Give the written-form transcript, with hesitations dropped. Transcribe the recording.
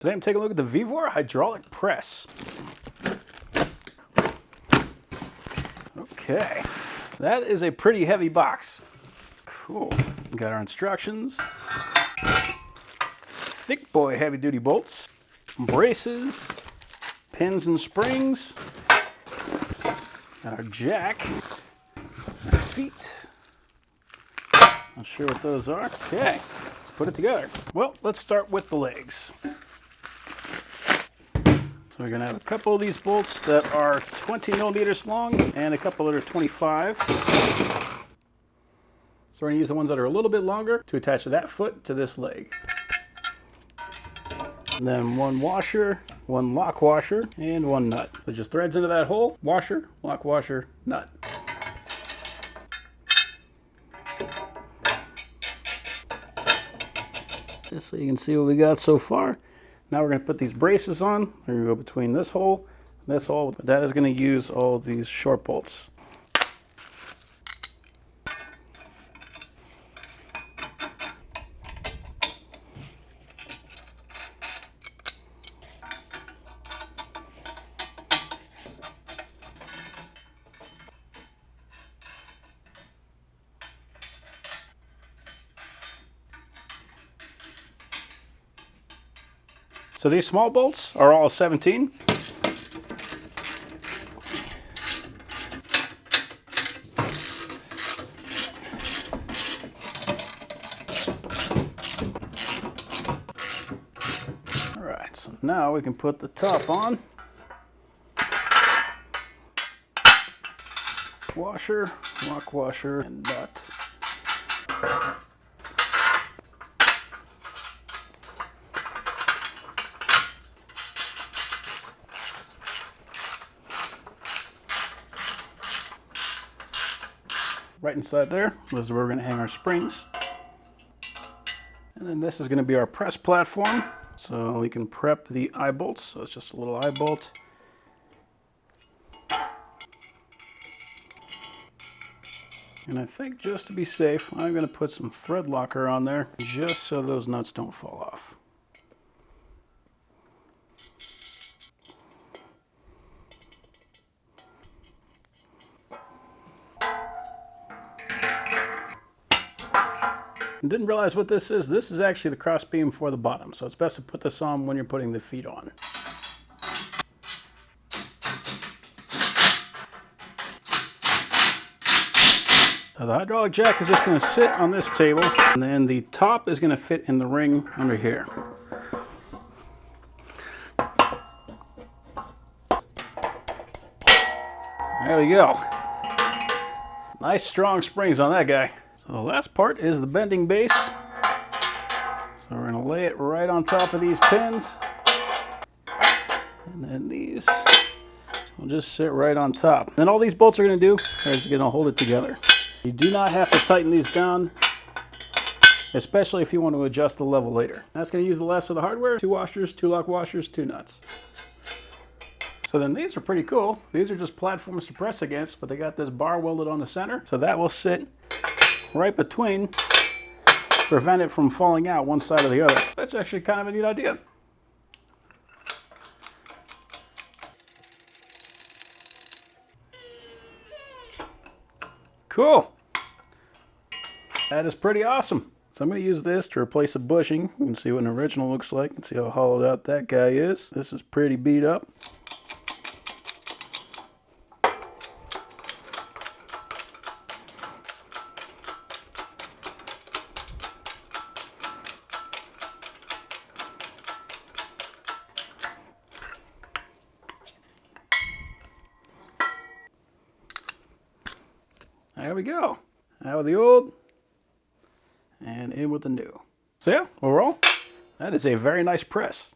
Today I'm taking a look at the VEVOR hydraulic press. Okay, that is a pretty heavy box. Cool. We got our instructions. Thick boy heavy duty bolts, braces, pins and springs, got our jack, our feet. Not sure what those are. Okay, let's put it together. Well, let's start with the legs. So we're going to have a couple of these bolts that are 20 millimeters long and a couple that are 25. So we're going to use the ones that are a little bit longer to attach that foot to this leg. And then one washer, one lock washer, and one nut. So just threads into that hole, washer, lock washer, nut. Just so you can see what we got so far. Now we're going to put these braces on. We're going to go between this hole and this hole. That is going to use all of these short bolts. So these small bolts are all 17. All right, so now we can put the top on. Washer, lock washer, and nut. Right inside there, this is where we're going to hang our springs. And then this is going to be our press platform. So we can prep the eye bolts. So it's just a little eye bolt. And I think just to be safe, I'm going to put some thread locker on there just so those nuts don't fall off. Didn't realize what this is. This is actually the cross beam for the bottom, so it's best to put this on when you're putting the feet on. So the hydraulic jack is just going to sit on this table, and then the top is going to fit in the ring under here. There we go. Nice strong springs on that guy. So the last part is the bending base. So we're going to lay it right on top of these pins. And then these will just sit right on top. Then all these bolts are going to do is going to hold it together. You do not have to tighten these down, especially if you want to adjust the level later. That's going to use the last of the hardware. 2 washers, 2 lock washers, 2 nuts. So then these are pretty cool. These are just platforms to press against, but they got this bar welded on the center. So that will sit right between, prevent it from falling out one side or the other. That's actually kind of a neat idea. Cool. That is pretty awesome. So I'm going to use this to replace a bushing. You can see what an original looks like and see how hollowed out that guy is. This is pretty beat up. There we go. Out with the old and in with the new. So yeah, overall, that is a very nice press.